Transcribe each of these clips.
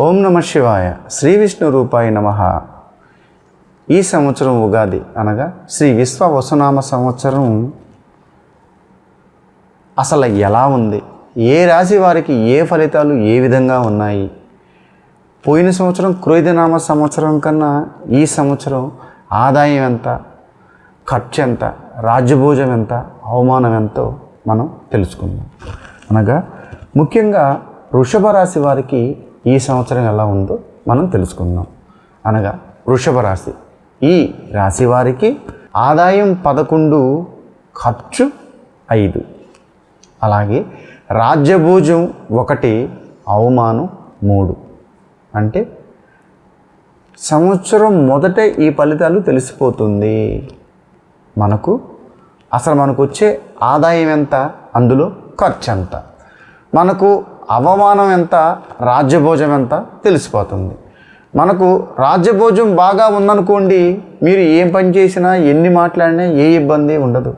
ఓం నమ శివాయ. శ్రీ విష్ణు రూపాయ నమః. ఈ సంవత్సరం ఉగాది అనగా శ్రీ విశ్వవసునామ సంవత్సరం అసలు ఎలా ఉంది, ఏ రాశి వారికి ఏ ఫలితాలు ఏ విధంగా ఉన్నాయి? పోయిన సంవత్సరం క్రోధినామ సంవత్సరం కన్నా ఈ సంవత్సరం ఆదాయం ఎంత, ఖర్చు ఎంత, రాజ్యభోజం ఎంత, అవమానం ఎంతో మనం తెలుసుకుందాం. అనగా ముఖ్యంగా వృషభ రాశి వారికి ఈ సంవత్సరం ఎలా ఉందో మనం తెలుసుకుందాం. అనగా వృషభ రాశి, ఈ రాశి వారికి ఆదాయం 11, ఖర్చు 5, అలాగే రాజ్యభోజం 1, అవమానం 3. అంటే సంవత్సరం మొదటే ఈ ఫలితాలు తెలిసిపోతుంది. మనకు వచ్చే ఆదాయం ఎంత, అందులో ఖర్చు ఎంత, మనకు అవమానం ఎంత, రాజ్యభోజం ఎంత తెలిసిపోతుంది. మనకు రాజ్యభోజం బాగా ఉందనుకోండి, మీరు ఏం పని చేసినా ఎన్ని మాట్లాడినా ఏ ఇబ్బంది ఉండదు.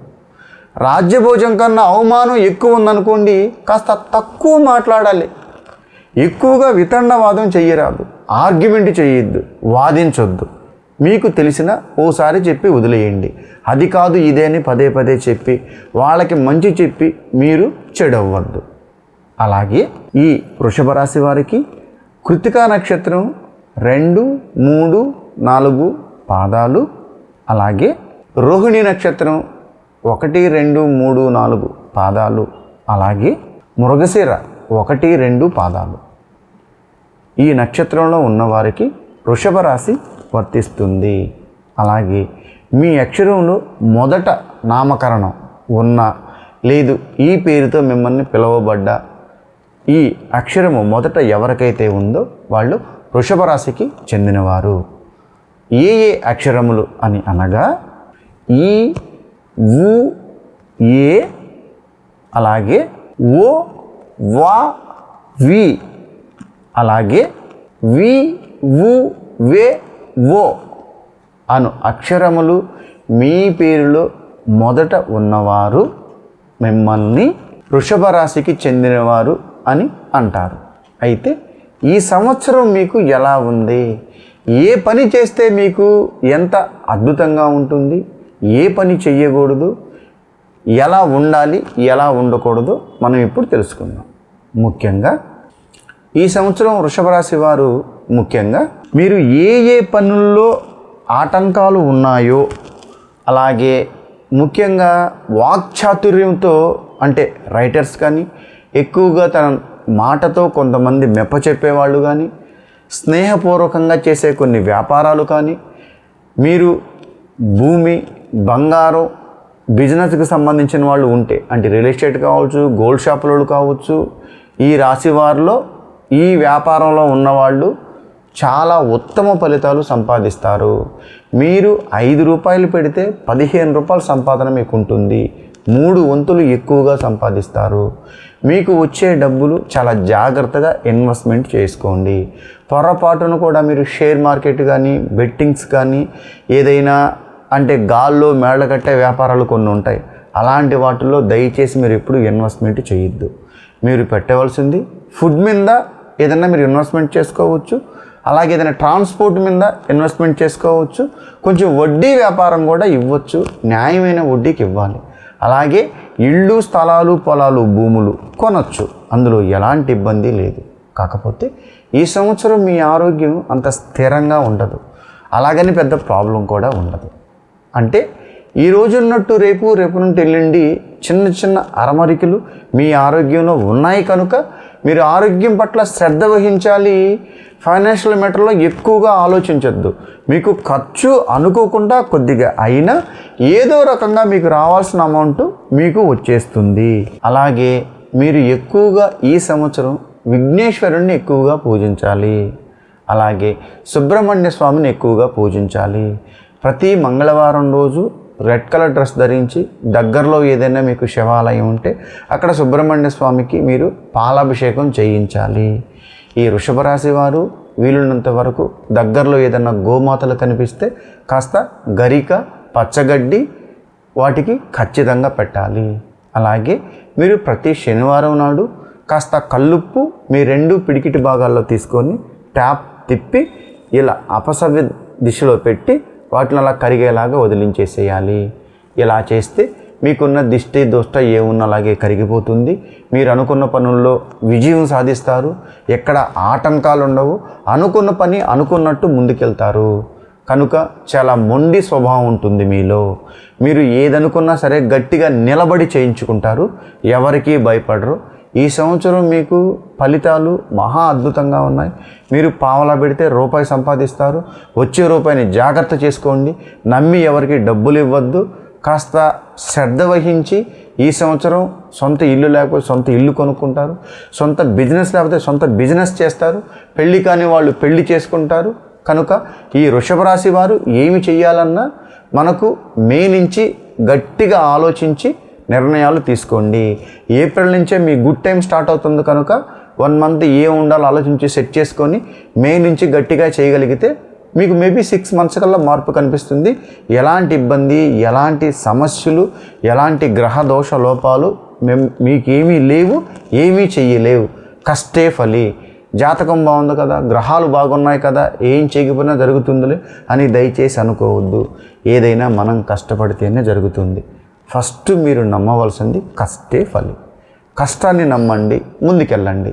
రాజ్యభోజం కన్నా అవమానం ఎక్కువ ఉందనుకోండి, కాస్త తక్కువ మాట్లాడాలి, ఎక్కువగా వితండవాదం చెయ్యరాదు, ఆర్గ్యుమెంట్ చేయొద్దు, వాదించొద్దు. మీకు తెలిసిన ఓసారి చెప్పి వదిలేయండి. అది కాదు ఇదే అని పదే పదే చెప్పి వాళ్ళకి మంచి చెప్పి మీరు చెడవ్వద్దు. అలాగే ఈ వృషభ రాశి వారికి కృత్తికా నక్షత్రం 2, 3, 4 పాదాలు, అలాగే రోహిణి నక్షత్రం 1, 2, 3, 4 పాదాలు, అలాగే మృగశిర 1, 2 పాదాలు. ఈ నక్షత్రంలో ఉన్నవారికి వృషభ రాశి వర్తిస్తుంది. అలాగే మీ అక్షరంలో మొదట నామకరణం ఉన్న లేదు, ఈ పేరుతో మిమ్మల్ని పిలువబడ్డ ఈ అక్షరము మొదట ఎవరికైతే ఉందో వాళ్ళు వృషభ రాశికి చెందినవారు. ఏ ఏ అక్షరములు అని అనగా ఈ, ఊ, ఏ, అలాగే ఓ, వా, వి, అలాగే వి, వు, వే, ఓ అను అక్షరములు మీ పేరులో మొదట ఉన్నవారు మిమ్మల్ని వృషభ రాశికి చెందినవారు అని అంటారు. అయితే ఈ సంవత్సరం మీకు ఎలా ఉంది, ఏ పని చేస్తే మీకు ఎంత అద్భుతంగా ఉంటుంది, ఏ పని చెయ్యకూడదు, ఎలా ఉండాలి, ఎలా ఉండకూడదు మనం ఇప్పుడు తెలుసుకుందాం. ముఖ్యంగా ఈ సంవత్సరం వృషభ రాశి వారు ముఖ్యంగా మీరు ఏ ఏ పనుల్లో ఆటంకాలు ఉన్నాయో, అలాగే ముఖ్యంగా వాక్చాతుర్యంతో అంటే రైటర్స్ కానీ, ఎక్కువగా తన మాటతో కొంతమంది మెప్ప చెప్పేవాళ్ళు కానీ, స్నేహపూర్వకంగా చేసే కొన్ని వ్యాపారాలు కానీ, మీరు భూమి, బంగారం, బిజినెస్కి సంబంధించిన వాళ్ళు ఉంటే అంటే రియల్ ఎస్టేట్ కావచ్చు, గోల్డ్ షాపులు కావచ్చు, ఈ రాశి వారిలో ఈ వ్యాపారంలో ఉన్నవాళ్ళు చాలా ఉత్తమ ఫలితాలు సంపాదిస్తారు. మీరు 5 రూపాయలు పెడితే 15 రూపాయల సంపాదన మీకు ఉంటుంది. 3 వంతులు ఎక్కువగా సంపాదిస్తారు. మీకు వచ్చే డబ్బులు చాలా జాగ్రత్తగా ఇన్వెస్ట్మెంట్ చేసుకోండి. పొరపాటును కూడా మీరు షేర్ మార్కెట్ కానీ, బెట్టింగ్స్ కానీ, ఏదైనా అంటే గాల్లో మేళ్ళ కట్టే వ్యాపారాలు కొన్ని ఉంటాయి, అలాంటి వాటిల్లో దయచేసి మీరు ఎప్పుడు ఇన్వెస్ట్మెంట్ చేయొద్దు. మీరు పెట్టవలసింది ఫుడ్ మీద ఏదైనా మీరు ఇన్వెస్ట్మెంట్ చేసుకోవచ్చు, అలాగే ఏదైనా ట్రాన్స్పోర్ట్ మీద ఇన్వెస్ట్మెంట్ చేసుకోవచ్చు, కొంచెం వడ్డీ వ్యాపారం కూడా ఇవ్వచ్చు, న్యాయమైన వడ్డీకి ఇవ్వాలి. అలాగే ఇళ్ళు, స్థలాలు, పొలాలు, భూములు కొనవచ్చు, అందులో ఎలాంటి ఇబ్బంది లేదు. కాకపోతే ఈ సంవత్సరం మీ ఆరోగ్యం అంత స్థిరంగా ఉండదు, అలాగని పెద్ద ప్రాబ్లం కూడా ఉండదు. అంటే ఈ రోజు ఉన్నట్టు రేపు నుండి ఎల్లుండి చిన్న చిన్న అరమరికలు మీ ఆరోగ్యంలో ఉన్నాయి కనుక మీరు ఆరోగ్యం పట్ల శ్రద్ధ వహించాలి. ఫైనాన్షియల్ మ్యాటర్లో ఎక్కువగా ఆలోచించొద్దు. మీకు ఖర్చు అనుకోకుండా కొద్దిగా అయినా ఏదో రకంగా మీకు రావాల్సిన అమౌంట్ మీకు వచ్చేస్తుంది. అలాగే మీరు ఎక్కువగా ఈ సంవత్సరం విఘ్నేశ్వరుణ్ణి ఎక్కువగా పూజించాలి, అలాగే సుబ్రహ్మణ్య స్వామిని ఎక్కువగా పూజించాలి. ప్రతి మంగళవారం రోజు రెడ్ కలర్ డ్రెస్ ధరించి దగ్గరలో ఏదైనా మీకు శివాలయం ఉంటే అక్కడ సుబ్రహ్మణ్య స్వామికి మీరు పాలాభిషేకం చేయించాలి. ఈ వృషభ రాశి వారు వీలున్నంత వరకు దగ్గరలో ఏదైనా గోమాతలు కనిపిస్తే కాస్త గరిక, పచ్చగడ్డి వాటికి ఖచ్చితంగా పెట్టాలి. అలాగే మీరు ప్రతి శనివారం నాడు కాస్త కల్లుప్పు మీ 2 పిడికిటి భాగాల్లో తీసుకొని ట్యాప్ తిప్పి ఇలా అపసవ్య దిశలో పెట్టి వాటిని అలా కరిగేలాగా వదిలించేసేయాలి. ఇలా చేస్తే మీకున్న దిష్టి దోష్ట ఏమున్నలాగే కరిగిపోతుంది. మీరు అనుకున్న పనుల్లో విజయం సాధిస్తారు. ఎక్కడ ఆటంకాలు ఉండవు. అనుకున్న పని అనుకున్నట్టు ముందుకెళ్తారు. కనుక చాలా మొండి స్వభావం ఉంటుంది మీలో. మీరు ఏదనుకున్నా సరే గట్టిగా నిలబడి చేయించుకుంటారు. ఎవరికీ భయపడరు. ఈ సంవత్సరం మీకు ఫలితాలు మహా అద్భుతంగా ఉన్నాయి. మీరు పావలా పెడితే రూపాయి సంపాదిస్తారు. వచ్చే రూపాయిని జాగ్రత్త చేసుకోండి. నమ్మి ఎవరికి డబ్బులు ఇవ్వద్దు. కాస్త శ్రద్ధ వహించి ఈ సంవత్సరం సొంత ఇల్లు లేకపోతే సొంత ఇల్లు కొనుక్కుంటారు. సొంత బిజినెస్ లేకపోతే సొంత బిజినెస్ చేస్తారు. పెళ్ళి కాని వాళ్ళు పెళ్ళి చేసుకుంటారు. కనుక ఈ వృషభ రాశి వారు ఏమి చేయాలన్నా మనకు మే నుంచి గట్టిగా ఆలోచించి నిర్ణయాలు తీసుకోండి. ఏప్రిల్ నుంచే మీ గుడ్ టైం స్టార్ట్ అవుతుంది. కనుక 1 మంత్ ఏం ఉండాలో ఆలోచించి సెట్ చేసుకొని మే నుంచి గట్టిగా చేయగలిగితే మీకు మేబీ 6 మంత్స్ కల్లా మార్పు కనిపిస్తుంది. ఎలాంటి ఇబ్బంది, ఎలాంటి సమస్యలు, ఎలాంటి గ్రహ దోష లోపాలు మీకేమీ లేవు, ఏమీ చెయ్యలేవు. కష్టే ఫలి. జాతకం బాగుంది కదా, గ్రహాలు బాగున్నాయి కదా, ఏం చేయకపోయినా జరుగుతుందిలే అని దయచేసి అనుకోవద్దు. ఏదైనా మనం కష్టపడితేనే జరుగుతుంది. ఫస్ట్ మీరు నమ్మవలసింది కష్టే ఫలి. కష్టాన్ని నమ్మండి, ముందుకెళ్ళండి.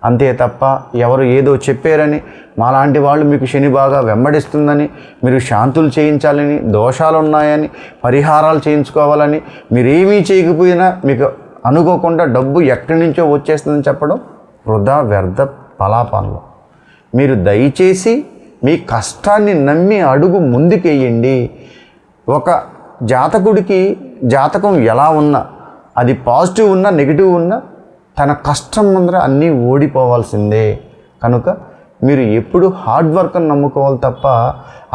అంతే తప్ప ఎవరు ఏదో చెప్పారని, మాలాంటి వాళ్ళు మీకు శని బాగా వెంబడిస్తుందని, మీరు శాంతులు చేయించాలని, దోషాలు ఉన్నాయని, పరిహారాలు చేయించుకోవాలని, మీరేమీ చేయకపోయినా మీకు అనుకోకుండా డబ్బు ఎక్కడి నుంచో వచ్చేస్తుందని చెప్పడం వృధా వ్యర్థ పలాపాలు. మీరు దయచేసి మీ కష్టాన్ని నమ్మి అడుగు ముందుకేయండి. ఒక జాతకుడికి జాతకం ఎలా ఉన్నా, అది పాజిటివ్ ఉన్నా నెగిటివ్ ఉన్నా, తన కష్టం ముందర అన్నీ ఓడిపోవాల్సిందే. కనుక మీరు ఎప్పుడు హార్డ్ వర్క్ని నమ్ముకోవాలి తప్ప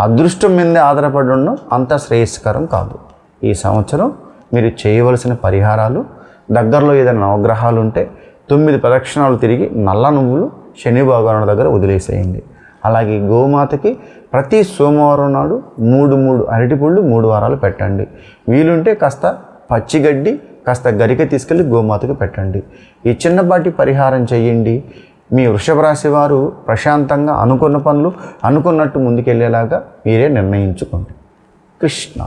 అదృష్టం మీదే ఆధారపడి ఉండడం అంత శ్రేయస్కరం కాదు. ఈ సంవత్సరం మీరు చేయవలసిన పరిహారాలు, దగ్గరలో ఏదైనా నవగ్రహాలు ఉంటే 9 ప్రదక్షిణాలు తిరిగి నల్ల నువ్వులు శని భగవానుడి దగ్గర వదిలేసేయండి. అలాగే గోమాతకి ప్రతి సోమవారం నాడు 3 అరటిపళ్ళు 3 వారాలు పెట్టండి. వీలుంటే కాస్త పచ్చిగడ్డి, కాస్త గరిక తీసుకెళ్ళి గోమాతకి పెట్టండి. ఈ చిన్నపాటి పరిహారం చేయండి. మీ వృషభ రాశి వారు ప్రశాంతంగా అనుకున్న పనులు అనుకున్నట్టు ముందుకెళ్ళేలాగా మీరే నిర్ణయించుకోండి. కృష్ణ.